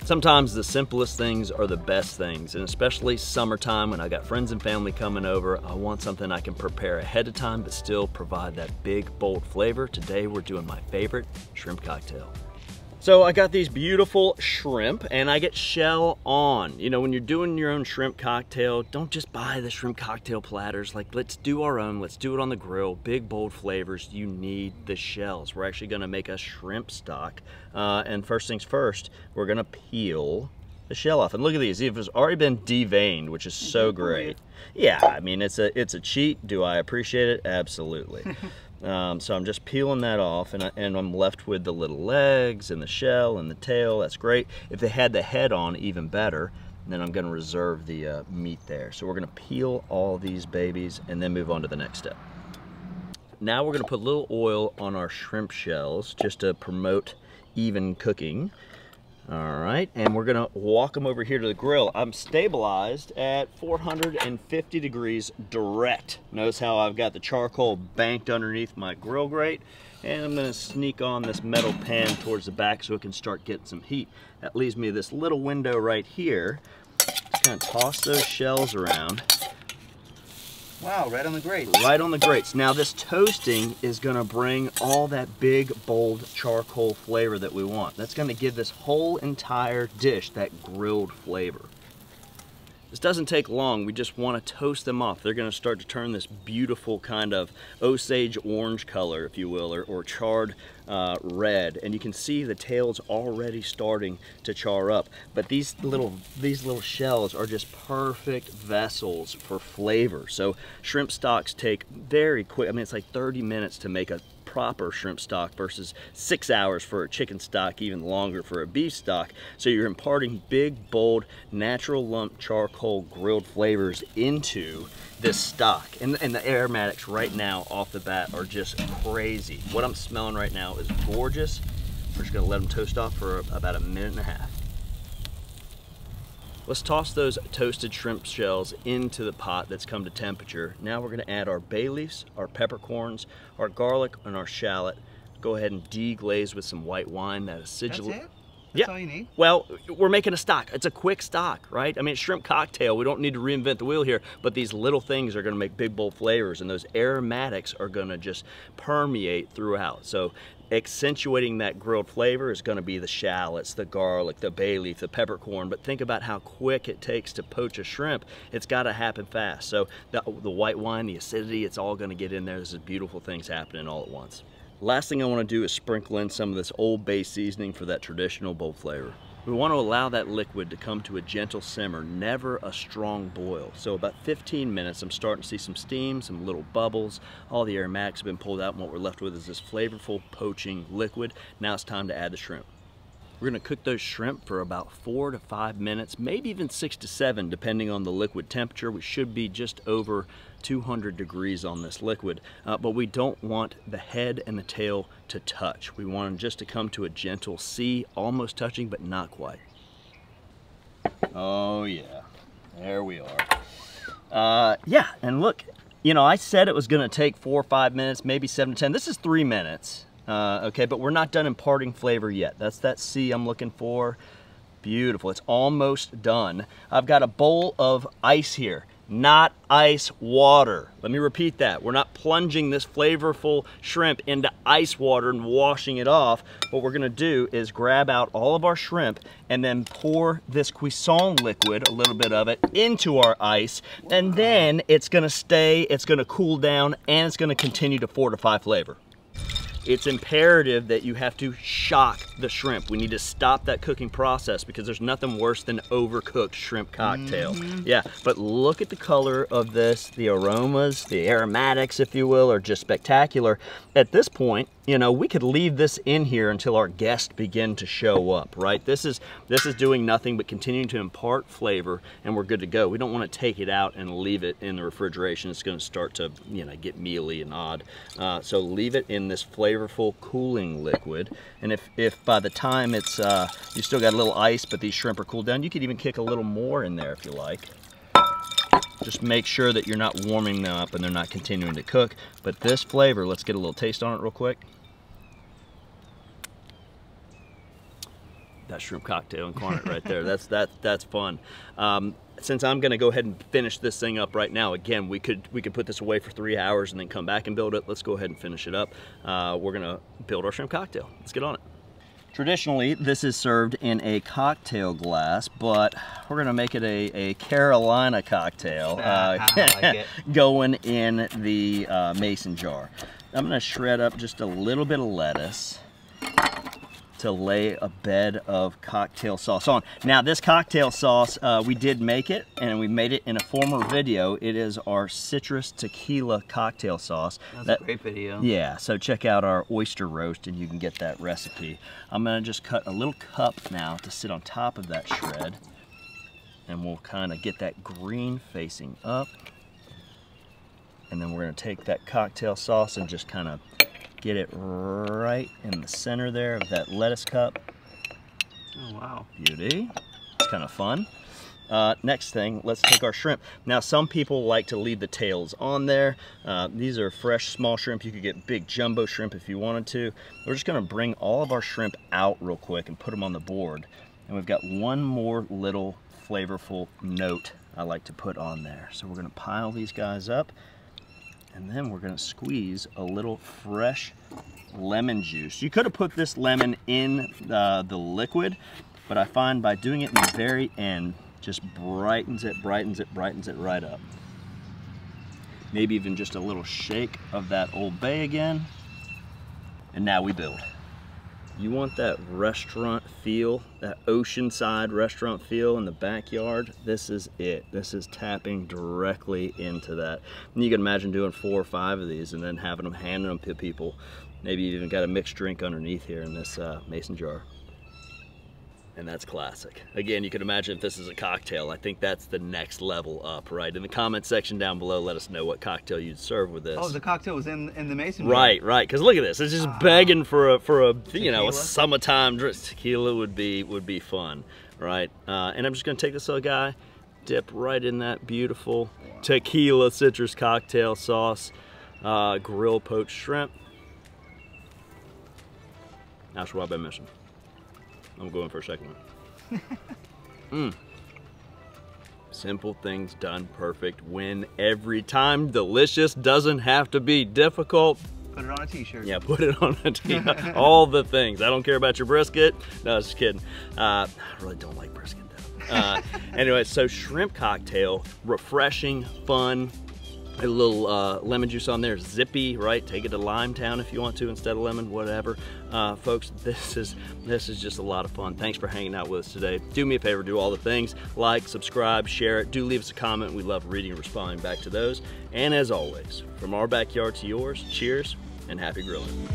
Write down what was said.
Sometimes the simplest things are the best things, and especially summertime when I got friends and family coming over, I want something I can prepare ahead of time but still provide that big, bold flavor. Today we're doing my favorite shrimp cocktail. So I got these beautiful shrimp and I get shell on. You know, when you're doing your own shrimp cocktail, don't just buy the shrimp cocktail platters. Like, let's do our own, let's do it on the grill. Big, bold flavors, you need the shells. We're actually gonna make a shrimp stock. And first things first, we're gonna peel the shell off. And look at these, it's already been deveined, which is so great. Yeah, I mean, it's a cheat. Do I appreciate it? Absolutely. So I'm just peeling that off, and I'm left with the little legs and the shell and the tail. That's great. If they had the head on, even better. And then I'm gonna reserve the meat there. So we're gonna peel all these babies and then move on to the next step. Now we're gonna put a little oil on our shrimp shells just to promote even cooking. All right, and we're gonna walk them over here to the grill. I'm stabilized at 450 degrees direct. Notice how I've got the charcoal banked underneath my grill grate, and I'm gonna sneak on this metal pan towards the back so it can start getting some heat. That leaves me this little window right here. Just gonna toss those shells around. Wow, right on the grate. Right on the grates. Now this toasting is gonna bring all that big, bold charcoal flavor that we want. That's gonna give this whole entire dish that grilled flavor. This doesn't take long. We just wanna toast them off. They're gonna start to turn this beautiful kind of Osage orange color, if you will, or charred red. And you can see the tail's already starting to char up. But these little shells are just perfect vessels for flavor. So shrimp stocks take very quick. I mean, it's like 30 minutes to make a proper shrimp stock versus 6 hours for a chicken stock, even longer for a beef stock. So you're imparting big, bold, natural lump charcoal grilled flavors into this stock. And the aromatics right now off the bat are just crazy. What I'm smelling right now is gorgeous. We're just gonna let them toast off for about a minute and a half. Let's toss those toasted shrimp shells into the pot that's come to temperature. Now we're gonna add our bay leaves, our peppercorns, our garlic, and our shallot. Go ahead and deglaze with some white wine. That acidulate. That's it? That's all you need? Well, we're making a stock. It's a quick stock, right? I mean, shrimp cocktail, we don't need to reinvent the wheel here, but these little things are gonna make big, bold flavors, and those aromatics are gonna just permeate throughout. So accentuating that grilled flavor is gonna be the shallots, the garlic, the bay leaf, the peppercorn, but think about how quick it takes to poach a shrimp. It's gotta happen fast. So the white wine, the acidity, it's all gonna get in there. This is beautiful things happening all at once. Last thing I want to do is sprinkle in some of this Old Bay seasoning for that traditional bold flavor. We want to allow that liquid to come to a gentle simmer, never a strong boil. So about 15 minutes, I'm starting to see some steam, some little bubbles. All the aromatics have been pulled out, and what we're left with is this flavorful poaching liquid. Now it's time to add the shrimp. We're gonna cook those shrimp for about 4 to 5 minutes, maybe even 6 to 7, depending on the liquid temperature. We should be just over 200 degrees on this liquid, but we don't want the head and the tail to touch. We want them just to come to a gentle C, almost touching, but not quite. Oh yeah, there we are. Yeah, and look, you know, I said it was gonna take 4 or 5 minutes, maybe 7 to 10. This is 3 minutes. Okay, but we're not done imparting flavor yet. That's that C I'm looking for. Beautiful, it's almost done. I've got a bowl of ice here, not ice water. Let me repeat that. We're not plunging this flavorful shrimp into ice water and washing it off. What we're gonna do is grab out all of our shrimp and then pour this cuisson liquid, a little bit of it, into our ice. And then it's gonna stay, it's gonna cool down, and it's gonna continue to fortify flavor. It's imperative that you have to shock the shrimp. We need to stop that cooking process because there's nothing worse than overcooked shrimp cocktail. Yeah, but look at the color of this. The aromas, the aromatics, if you will, are just spectacular. At this point, you know, we could leave this in here until our guests begin to show up, right? This is doing nothing but continuing to impart flavor, and we're good to go. We don't want to take it out and leave it in the refrigeration. It's going to start to, you know, get mealy and odd. So leave it in this flavorful cooling liquid. And if by the time it's you still got a little ice, but these shrimp are cooled down, you could even kick a little more in there if you like. Just make sure that you're not warming them up and they're not continuing to cook. But this flavor, let's get a little taste on it real quick. that shrimp cocktail incarnate right there. That's fun. Since I'm gonna go ahead and finish this thing up right now, again, we could put this away for 3 hours and then come back and build it. Let's go ahead and finish it up. We're gonna build our shrimp cocktail. Let's get on it. Traditionally, this is served in a cocktail glass, but we're gonna make it a Carolina cocktail like going in the mason jar. I'm gonna shred up just a little bit of lettuce to lay a bed of cocktail sauce on. Now this cocktail sauce, we did make it, and we made it in a former video. It is our citrus tequila cocktail sauce. That's a great video. Yeah, so check out our oyster roast and you can get that recipe. I'm gonna just cut a little cup now to sit on top of that shred, and we'll kind of get that green facing up. And then we're gonna take that cocktail sauce and just kind of get it right in the center there of that lettuce cup. Oh, wow. Beauty. It's kind of fun. Next thing, let's take our shrimp. Now, some people like to leave the tails on there. These are fresh, small shrimp. You could get big jumbo shrimp if you wanted to. We're just gonna bring all of our shrimp out real quick and put them on the board. And we've got one more little flavorful note I like to put on there. So we're gonna pile these guys up, and then we're gonna squeeze a little fresh lemon juice. You could have put this lemon in the liquid, but I find by doing it in the very end, just brightens it right up. Maybe even just a little shake of that Old Bay again. And now we build. You want that restaurant feel, that oceanside restaurant feel in the backyard? This is it. This is tapping directly into that. And you can imagine doing 4 or 5 of these and then having them, handing them to people. Maybe you even got a mixed drink underneath here in this mason jar. And that's classic. Again, you can imagine if this is a cocktail, I think that's the next level up, right? In the comment section down below, let us know what cocktail you'd serve with this. Oh, the cocktail was in the mason jar. Right, right. Because look at this. It's just begging for a you know, a summertime drink. Tequila would be fun, right? And I'm just gonna take this little guy, dip right in that beautiful tequila citrus cocktail sauce, grilled poached shrimp. That's what I've been missing. I'm going for a second one. Simple things done perfect. Win every time. Delicious doesn't have to be difficult. Put it on a t-shirt. Yeah, put it on a t-shirt. All the things. I don't care about your brisket. No, just kidding. I really don't like brisket though. Anyway, so shrimp cocktail, refreshing, fun. A little lemon juice on there, zippy, right? Take it to Limetown if you want to instead of lemon, whatever. Folks, this is just a lot of fun. Thanks for hanging out with us today. Do me a favor, do all the things. Like, subscribe, share it. Do leave us a comment. We love reading and responding back to those. And as always, from our backyard to yours, cheers and happy grilling.